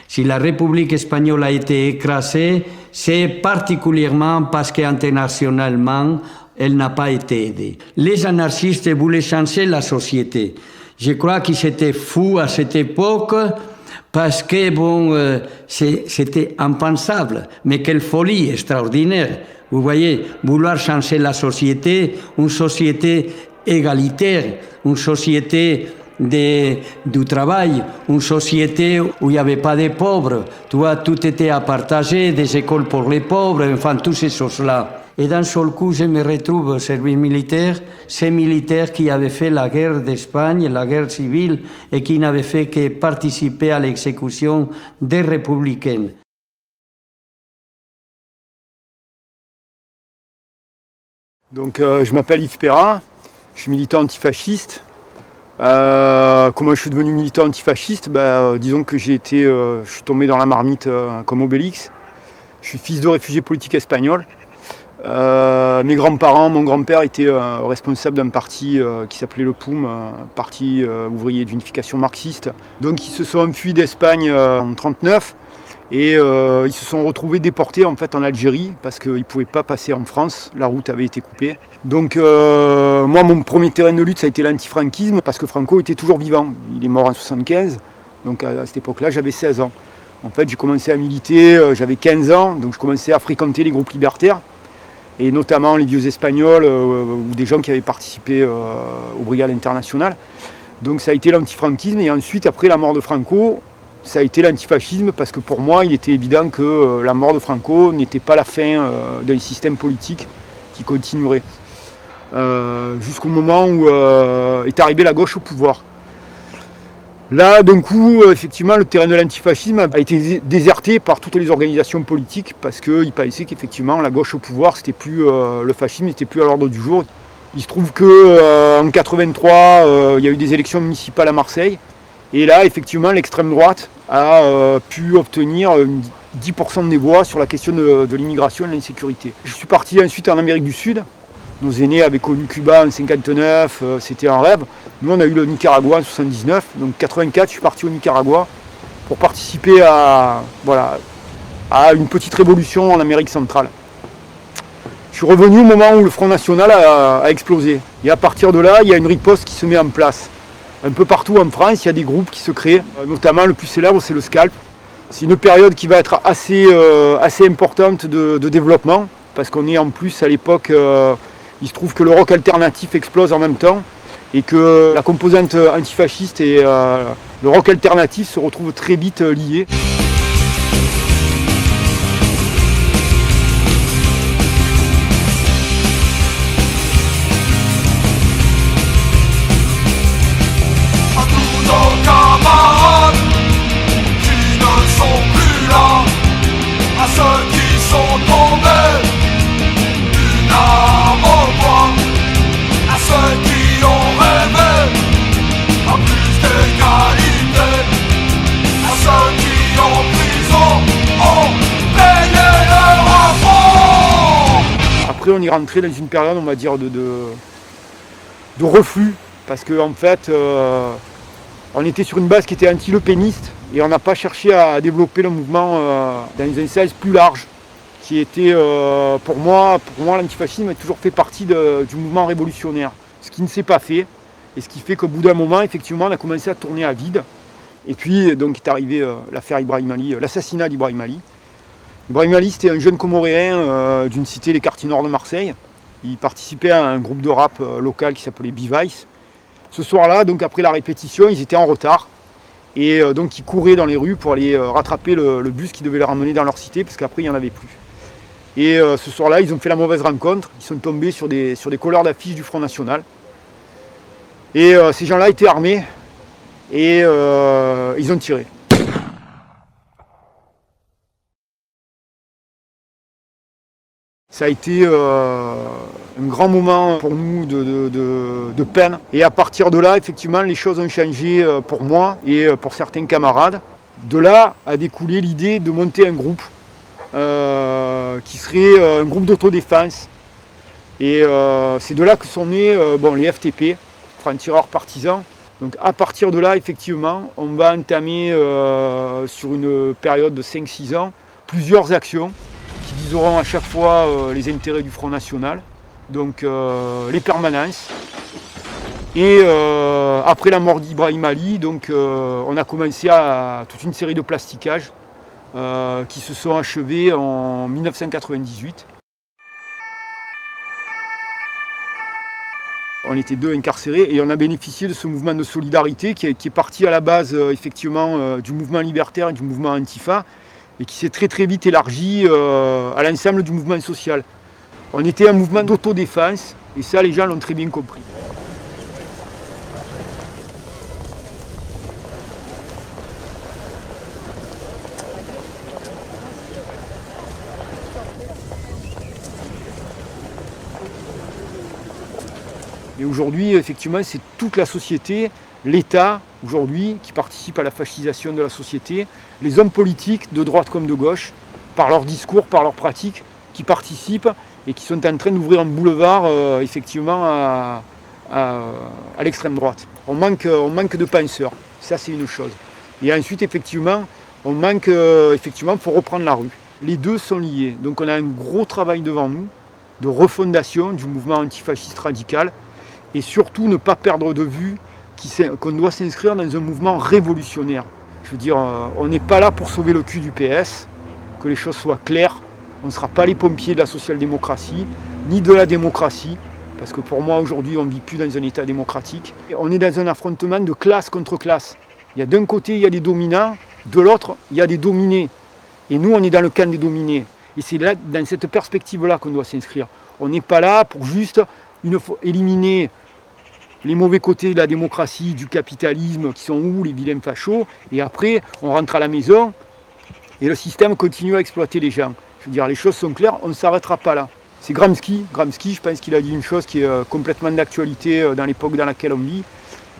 U: Si la République espagnole a été écrasée, c'est particulièrement parce qu'internationalement, elle n'a pas été aidée. Les anarchistes voulaient changer la société. Je crois qu'ils étaient fous à cette époque parce que, bon, c'était impensable. Mais quelle folie extraordinaire. Vous voyez, vouloir changer la société, une société égalitaire, une société du travail, une société où il n'y avait pas de pauvres. Tu vois, tout était à partager, des écoles pour les pauvres, enfin, toutes ces choses-là. Et d'un seul coup, je me retrouve au service militaire, ces militaires qui avaient fait la guerre d'Espagne, la guerre civile, et qui n'avaient fait que participer à l'exécution des républicains.
B: Donc, je m'appelle Yves Perrin, je suis militant antifasciste. Comment je suis devenu militant antifasciste? Disons que je suis tombé dans la marmite comme Obélix. Je suis fils de réfugiés politiques espagnols. Mes grands-parents, mon grand-père était responsable d'un parti qui s'appelait le POUM, parti ouvrier d'unification marxiste. Donc ils se sont enfuis d'Espagne en 1939 et ils se sont retrouvés déportés en fait en Algérie parce qu'ils ne pouvaient pas passer en France, la route avait été coupée. Donc moi mon premier terrain de lutte ça a été l'antifranquisme parce que Franco était toujours vivant, il est mort en 1975, donc à cette époque-là j'avais 16 ans. En fait j'ai commencé à militer, j'avais 15 ans, donc je commençais à fréquenter les groupes libertaires. Et notamment les vieux espagnols ou des gens qui avaient participé aux brigades internationales. Donc ça a été l'antifranquisme et ensuite après la mort de Franco, ça a été l'antifascisme parce que pour moi il était évident que la mort de Franco n'était pas la fin d'un système politique qui continuerait. Jusqu'au moment où est arrivée la gauche au pouvoir. Là, d'un coup, effectivement, le terrain de l'antifascisme a été déserté par toutes les organisations politiques parce qu'il paraissait qu'effectivement, la gauche au pouvoir, c'était plus le fascisme n'était plus à l'ordre du jour. Il se trouve qu'en 1983, il y a eu des élections municipales à Marseille. Et là, effectivement, l'extrême droite a pu obtenir 10% des voix sur la question de l'immigration et de l'insécurité. Je suis parti ensuite en Amérique du Sud. Nos aînés avaient connu Cuba en 1959, c'était un rêve. Nous, on a eu le Nicaragua en 1979. Donc en 1984, je suis parti au Nicaragua pour participer à une petite révolution en Amérique centrale. Je suis revenu au moment où le Front National a explosé. Et à partir de là, il y a une riposte qui se met en place. Un peu partout en France, il y a des groupes qui se créent. Notamment, le plus célèbre, c'est le SCALP. C'est une période qui va être assez importante de développement. Parce qu'on est en plus à l'époque... il se trouve que le rock alternatif explose en même temps et que la composante antifasciste et le rock alternatif se retrouvent très vite liés.
A: À tous nos camarades qui ne sont plus là, à ceux qui sont tombés, une arme au poing, à ceux qui ont rêvé à plus d'égalité, à ceux qui en prison ont payé leur affront.
B: Après on est rentré dans une période on va dire de reflux parce qu'en fait on était sur une base qui était anti-le péniste et on n'a pas cherché à développer le mouvement dans un sens plus large qui était pour moi l'antifascisme a toujours fait partie du mouvement révolutionnaire, ce qui ne s'est pas fait et ce qui fait qu'au bout d'un moment effectivement on a commencé à tourner à vide et puis donc est arrivé l'affaire Ibrahim Ali, l'assassinat d'Ibrahim Ali. Ibrahim Ali c'était un jeune Comoréen d'une cité des quartiers nord de Marseille. Il participait à un groupe de rap local qui s'appelait B-Vice. Ce soir-là, donc après la répétition, ils étaient en retard. Et donc ils couraient dans les rues pour aller rattraper le bus qui devait les ramener dans leur cité, parce qu'après il n'y en avait plus. Et ce soir-là, ils ont fait la mauvaise rencontre. Ils sont tombés sur des couleurs d'affiches du Front National. Et ces gens-là étaient armés. Et ils ont tiré. Ça a été un grand moment pour nous de peine. Et à partir de là, effectivement, les choses ont changé pour moi et pour certains camarades. De là a découlé l'idée de monter un groupe qui serait un groupe d'autodéfense. Et c'est de là que sont nés les FTP, francs-tireurs partisans. Donc à partir de là, effectivement, on va entamer sur une période de 5-6 ans plusieurs actions qui viseront à chaque fois les intérêts du Front National, donc les permanences, Et après la mort d'Ibrahim Ali, donc, on a commencé à toute une série de plastiquages qui se sont achevés en 1998. On était 2 incarcérés et on a bénéficié de ce mouvement de solidarité qui est parti à la base effectivement du mouvement libertaire et du mouvement Antifa et qui s'est très vite élargi à l'ensemble du mouvement social. On était un mouvement d'autodéfense et ça les gens l'ont très bien compris. Et aujourd'hui, effectivement, c'est toute la société, l'État, aujourd'hui, qui participe à la fascisation de la société, les hommes politiques, de droite comme de gauche, par leur discours, par leurs pratiques, qui participent et qui sont en train d'ouvrir un boulevard, effectivement, à l'extrême droite. On manque de penseurs, ça c'est une chose. Et ensuite, effectivement, on manque, effectivement, pour reprendre la rue. Les deux sont liés, donc on a un gros travail devant nous, de refondation du mouvement antifasciste radical, et surtout ne pas perdre de vue qu'on doit s'inscrire dans un mouvement révolutionnaire. Je veux dire, on n'est pas là pour sauver le cul du PS, que les choses soient claires. On ne sera pas les pompiers de la social-démocratie, ni de la démocratie, parce que pour moi aujourd'hui on ne vit plus dans un état démocratique. On est dans un affrontement de classe contre classe. Il y a d'un côté il y a des dominants, de l'autre il y a des dominés. Et nous on est dans le camp des dominés. Et c'est là, dans cette perspective-là qu'on doit s'inscrire. On n'est pas là pour juste éliminer les mauvais côtés de la démocratie, du capitalisme, qui sont où, les vilains fachos, et après, on rentre à la maison, et le système continue à exploiter les gens. Je veux dire, les choses sont claires, on ne s'arrêtera pas là. C'est Gramsci, je pense qu'il a dit une chose qui est complètement d'actualité dans l'époque dans laquelle on vit.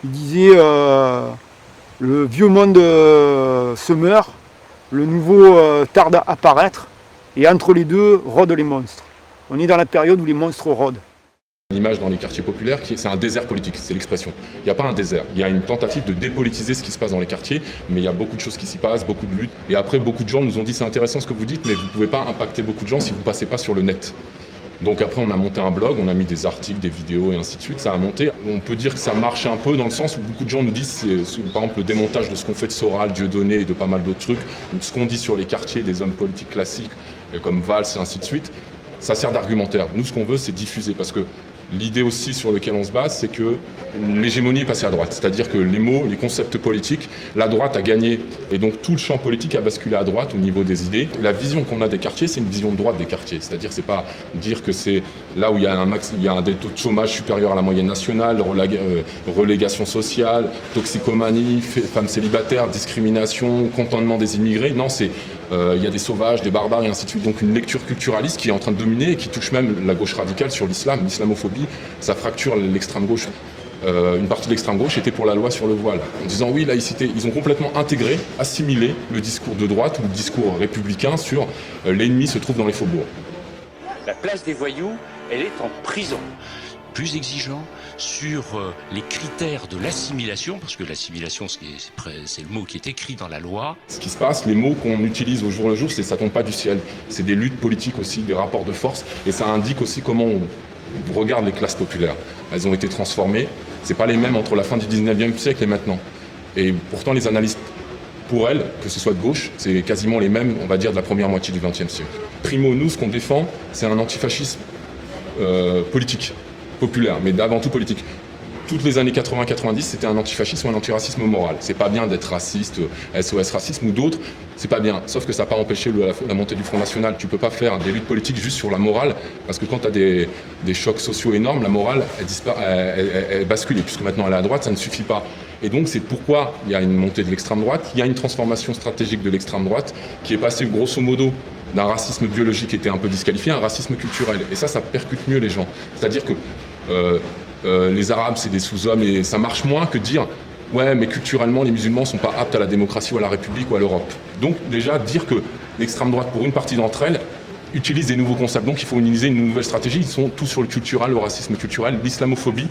B: Il disait, le vieux monde se meurt, le nouveau tarde à apparaître, et entre les deux, rôdent les monstres. On est dans la période où les monstres rôdent.
C: L'image dans les quartiers populaires, c'est un désert politique, c'est l'expression. Il n'y a pas un désert, il y a une tentative de dépolitiser ce qui se passe dans les quartiers, mais il y a beaucoup de choses qui s'y passent, beaucoup de luttes. Et après, beaucoup de gens nous ont dit c'est intéressant ce que vous dites, mais vous ne pouvez pas impacter beaucoup de gens si vous ne passez pas sur le net. Donc après, on a monté un blog, on a mis des articles, des vidéos et ainsi de suite, ça a monté. On peut dire que ça marche un peu dans le sens où beaucoup de gens nous disent, c'est par exemple le démontage de ce qu'on fait de Soral, Dieudonné et de pas mal d'autres trucs, ou ce qu'on dit sur les quartiers des hommes politiques classiques, comme Valls et ainsi de suite, ça sert d'argumentaire. Nous, ce qu'on veut, c'est diffuser, parce que l'idée aussi sur laquelle on se base, c'est que l'hégémonie est passée à droite. C'est-à-dire que les mots, les concepts politiques, la droite a gagné. Et donc tout le champ politique a basculé à droite au niveau des idées. La vision qu'on a des quartiers, c'est une vision de droite des quartiers. C'est-à-dire c'est pas dire que c'est là où il y a des taux de chômage supérieurs à la moyenne nationale, relégation sociale, toxicomanie, femmes célibataires, discrimination, contentement des immigrés. Non, c'est il y a des sauvages, des barbares et ainsi de suite. Donc une lecture culturaliste qui est en train de dominer et qui touche même la gauche radicale sur l'islam, l'islamophobie, ça fracture l'extrême gauche. Une partie de l'extrême gauche était pour la loi sur le voile, en disant oui, laïcité. Ils ont complètement intégré, assimilé le discours de droite ou le discours républicain sur l'ennemi se trouve dans les faubourgs.
V: La place des voyous, elle est en prison. Plus exigeant sur les critères de l'assimilation, parce que l'assimilation, c'est le mot qui est écrit dans la loi.
C: Ce qui se passe, les mots qu'on utilise au jour le jour, ça tombe pas du ciel. C'est des luttes politiques aussi, des rapports de force, et ça indique aussi comment on regarde les classes populaires. Elles ont été transformées, c'est pas les mêmes entre la fin du 19e siècle et maintenant. Et pourtant, les analystes, pour elles, que ce soit de gauche, c'est quasiment les mêmes, on va dire, de la première moitié du 20e siècle. Primo, nous, ce qu'on défend, c'est un antifascisme politique. Populaire, mais avant tout politique. Toutes les années 80-90, c'était un antifascisme ou un antiracisme moral. C'est pas bien d'être raciste, SOS racisme ou d'autres, c'est pas bien. Sauf que ça n'a pas empêché la montée du Front National. Tu peux pas faire des luttes politiques juste sur la morale, parce que quand tu as des chocs sociaux énormes, la morale, elle bascule. Et puisque maintenant elle est à droite, ça ne suffit pas. Et donc c'est pourquoi il y a une montée de l'extrême droite, il y a une transformation stratégique de l'extrême droite, qui est passée grosso modo d'un racisme biologique qui était un peu disqualifié à un racisme culturel. Et ça percute mieux les gens. C'est-à-dire que les Arabes, c'est des sous-hommes, et ça marche moins que de dire « ouais, mais culturellement, les musulmans sont pas aptes à la démocratie ou à la République ou à l'Europe ». Donc déjà, dire que l'extrême droite, pour une partie d'entre elles, utilise des nouveaux concepts. Donc il faut utiliser une nouvelle stratégie. Ils sont tous sur le culturel, le racisme culturel, l'islamophobie.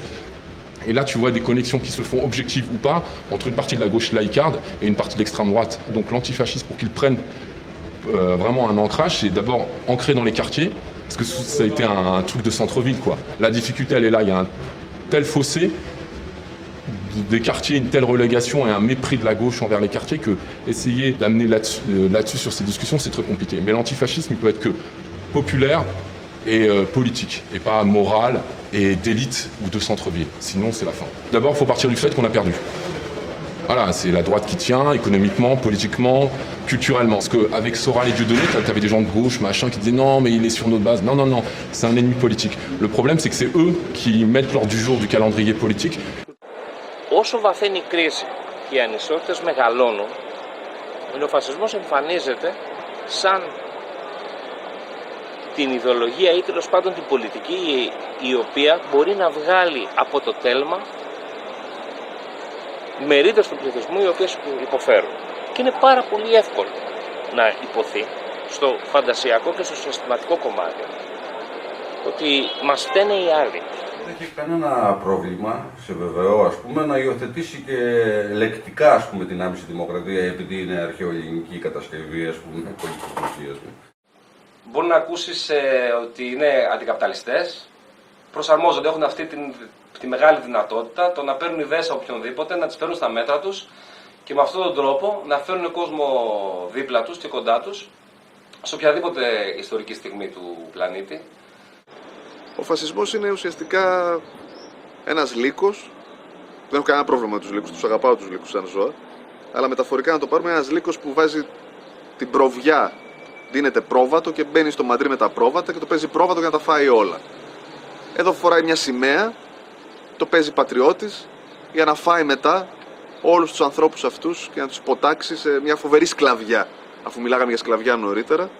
C: Et là, tu vois des connexions qui se font objectives ou pas entre une partie de la gauche laïcarde et une partie de l'extrême droite. Donc l'antifascisme, pour qu'ils prennent vraiment un ancrage, c'est d'abord ancré dans les quartiers, parce que ça a été un truc de centre-ville, quoi. La difficulté, elle est là, il y a un tel fossé des quartiers une telle relégation et un mépris de la gauche envers les quartiers que essayer d'amener là-dessus sur ces discussions, c'est très compliqué. Mais l'antifascisme, il peut être que populaire et politique, et pas moral et d'élite ou de centre-ville. Sinon, c'est la fin. D'abord, il faut partir du fait qu'on a perdu. Voilà, c'est la droite qui tient, économiquement, politiquement, culturellement. Parce qu'avec Soral et Dieudonné, t'avais des gens de gauche, machin, qui disaient non, mais il est sur notre base. Non, non, non, c'est un ennemi politique. Le problème, c'est que c'est eux qui mettent l'ordre du jour du calendrier politique.
E: Όσο βαθαίνει η κρίση και οι ανισότητες μεγαλώνουν, ο νεοφασισμός εμφανίζεται σαν την ιδεολογία ή τέλος πάντων την πολιτική η οποία μπορεί να βγάλει από το τέλμα μερίδες του πληθυσμού οι οποίες υποφέρουν. Και είναι πάρα πολύ εύκολο να υποθεί στο φαντασιακό και στο συναισθηματικό κομμάτι ότι μας φταίνε οι άλλοι.
F: Δεν έχει κανένα πρόβλημα, σε βεβαιώ, ας πούμε, να υιοθετήσει και λεκτικά, ας πούμε, την άμεση δημοκρατία επειδή είναι αρχαιοελληνική κατασκευή, ας πούμε, πολιτικής.
E: Μπορεί να ακούσεις ότι είναι αντικαπιταλιστές, προσαρμόζονται, έχουν αυτή τη μεγάλη δυνατότητα το να παίρνουν ιδέες από οποιονδήποτε, να τις παίρνουν στα μέτρα τους και με αυτόν τον τρόπο να φέρνουν κόσμο δίπλα τους και κοντά τους σε οποιαδήποτε ιστορική στιγμή του πλανήτη.
W: Ο φασισμός είναι ουσιαστικά ένας λύκος. Δεν έχω κανένα πρόβλημα με τους λύκους, τους αγαπάω τους λύκους σαν ζώα. Αλλά μεταφορικά να το πάρουμε, ένας λύκος που βάζει την προβιά, δίνεται πρόβατο και μπαίνει στο μαντρί με τα πρόβατα και το παίζει πρόβατο για να τα φάει όλα. Εδώ φοράει μια σημαία, το παίζει πατριώτης για να φάει μετά όλους τους ανθρώπους αυτούς και να τους ποτάξει σε μια φοβερή σκλαβιά, αφού μιλάγαμε για σκλαβιά νωρίτερα.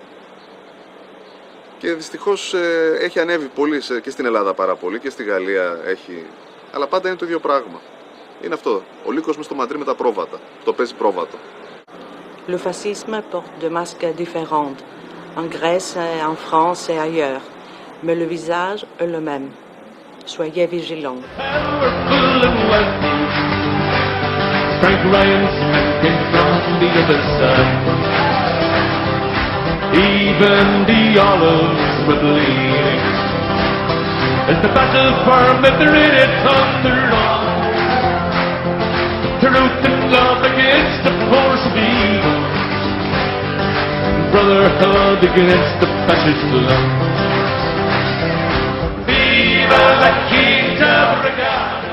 W: Και δυστυχώς έχει ανέβει πολύ και στην Ελλάδα πάρα πολύ και στη Γαλλία έχει, αλλά πάντα είναι το ίδιο πράγμα. Είναι αυτό, ο λύκος μες στο μαντρί με τα πρόβατα, το παίζει πρόβατο.
X: Le fascisme porte des masques différents, en Grèce, en France et ailleurs, mais le visage est le même. Soyez vigilants.
A: Frank Ryan Smith came from the other side. Even the olives were bleeding as the battle for Madrid thundered on. Truth and love against the force of evil, brotherhood against the fascist love. Viva la Quinta Brigada!